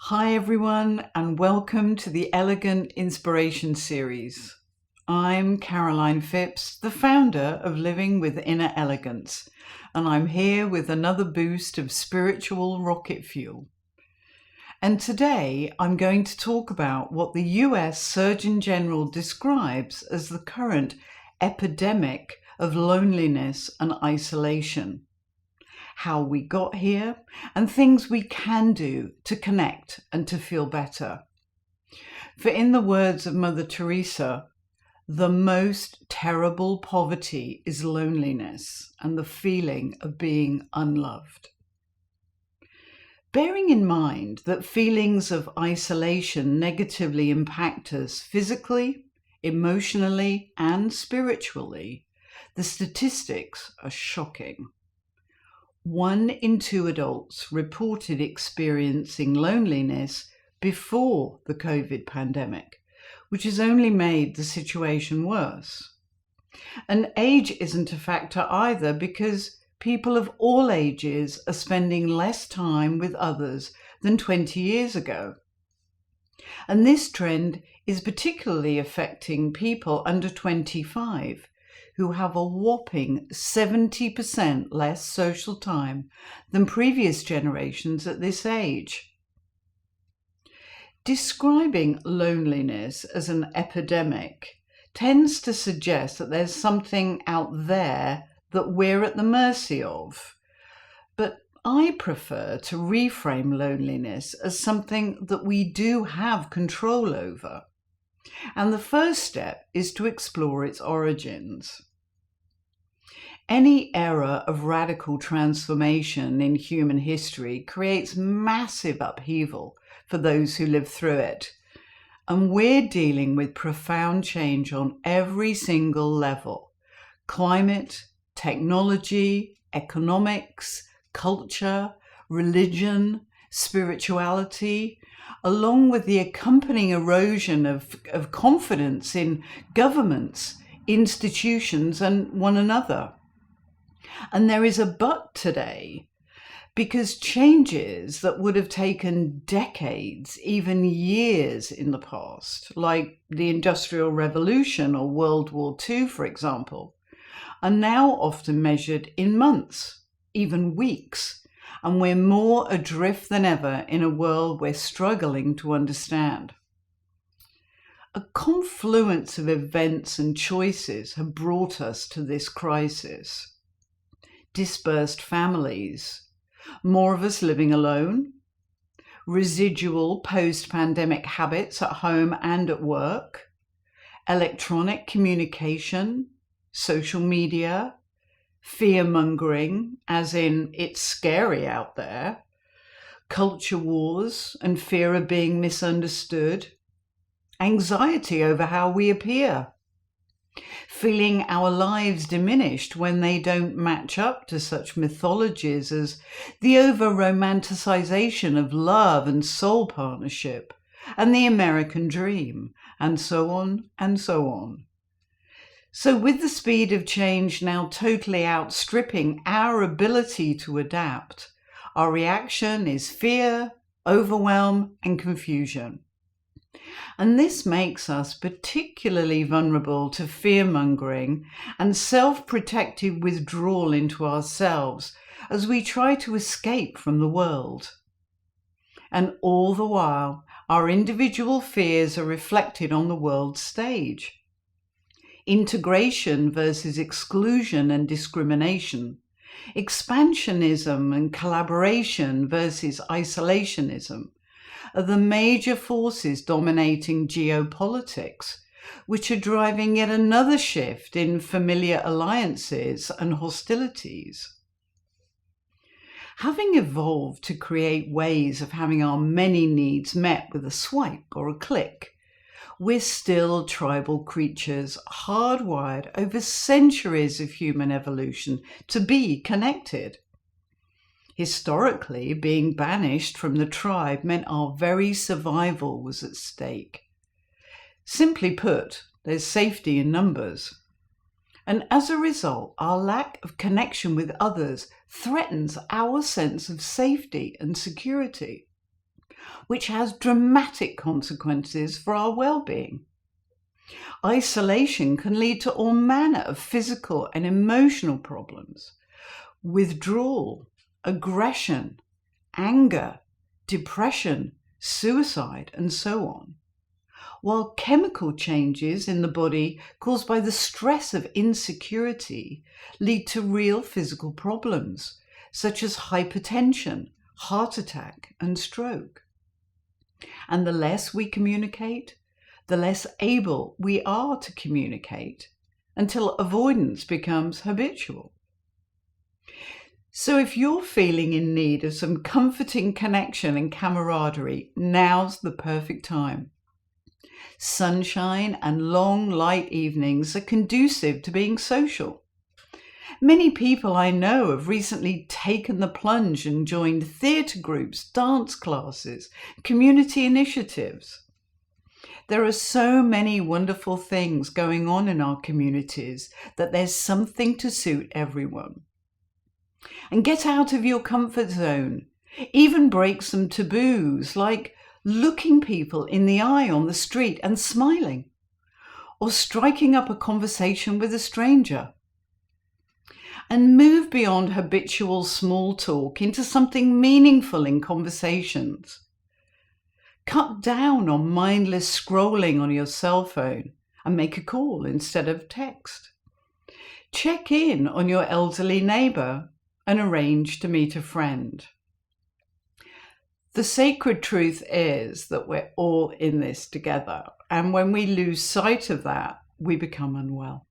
Hi everyone, and welcome to the Elegant Inspiration Series. I'm Caroline Phipps, the founder of Living with Inner Elegance, and I'm here with another boost of spiritual rocket fuel. And today I'm going to talk about what the US Surgeon General describes as the current epidemic of loneliness and isolation. How we got here, and things we can do to connect and to feel better. For in the words of Mother Teresa, the most terrible poverty is loneliness and the feeling of being unloved. Bearing in mind that feelings of isolation negatively impact us physically, emotionally, and spiritually, the statistics are shocking. 1 in 2 adults reported experiencing loneliness before the COVID pandemic, which has only made the situation worse. And age isn't a factor either, because people of all ages are spending less time with others than 20 years ago. And this trend is particularly affecting people under 25, who have a whopping 70% less social time than previous generations at this age. Describing loneliness as an epidemic tends to suggest that there's something out there that we're at the mercy of. But I prefer to reframe loneliness as something that we do have control over. And the first step is to explore its origins. Any era of radical transformation in human history creates massive upheaval for those who live through it. And we're dealing with profound change on every single level: climate, technology, economics, culture, religion, spirituality, along with the accompanying erosion of confidence in governments, institutions, and one another. And there is a but today, because changes that would have taken decades, even years in the past, like the Industrial Revolution or World War II, for example, are now often measured in months, even weeks. And we're more adrift than ever in a world we're struggling to understand. A confluence of events and choices have brought us to this crisis. Dispersed families, more of us living alone, residual post-pandemic habits at home and at work, electronic communication, social media, fear-mongering, as in it's scary out there, culture wars and fear of being misunderstood, anxiety over how we appear, feeling our lives diminished when they don't match up to such mythologies as the over-romanticization of love and soul partnership and the American dream, and so on and so on. So with the speed of change now totally outstripping our ability to adapt, our reaction is fear, overwhelm, and confusion. And this makes us particularly vulnerable to fear-mongering and self-protective withdrawal into ourselves as we try to escape from the world. And all the while, our individual fears are reflected on the world stage. Integration versus exclusion and discrimination, expansionism and collaboration versus isolationism, are the major forces dominating geopolitics, which are driving yet another shift in familiar alliances and hostilities. Having evolved to create ways of having our many needs met with a swipe or a click, we're still tribal creatures, hardwired over centuries of human evolution to be connected. Historically, being banished from the tribe meant our very survival was at stake. Simply put, there's safety in numbers. And as a result, our lack of connection with others threatens our sense of safety and security. which has dramatic consequences for our well-being. Isolation can lead to all manner of physical and emotional problems: withdrawal, aggression, anger, depression, suicide, and so on. While chemical changes in the body caused by the stress of insecurity lead to real physical problems, such as hypertension, heart attack, and stroke. And the less we communicate, the less able we are to communicate, until avoidance becomes habitual. So if you're feeling in need of some comforting connection and camaraderie, now's the perfect time. Sunshine and long, light evenings are conducive to being social. Many people I know have recently taken the plunge and joined theatre groups, dance classes, community initiatives. There are so many wonderful things going on in our communities that there's something to suit everyone. And get out of your comfort zone. Even break some taboos, like looking people in the eye on the street and smiling, or striking up a conversation with a stranger. And move beyond habitual small talk into something meaningful in conversations. Cut down on mindless scrolling on your cell phone and make a call instead of text. Check in on your elderly neighbour and arrange to meet a friend. The sacred truth is that we're all in this together, and when we lose sight of that, we become unwell.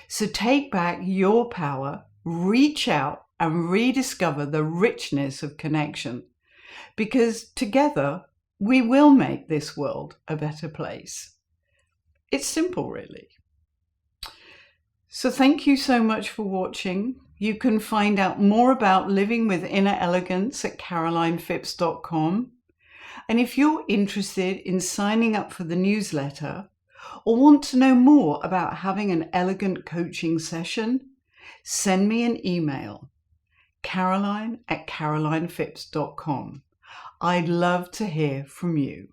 So take back your power, reach out and rediscover the richness of connection, because together we will make this world a better place. It's simple, really. So thank you so much for watching. You can find out more about living with inner elegance at carolinephipps.com. And if you're interested in signing up for the newsletter or want to know more about having an elegant coaching session, send me an email, caroline@carolinephipps.com. I'd love to hear from you.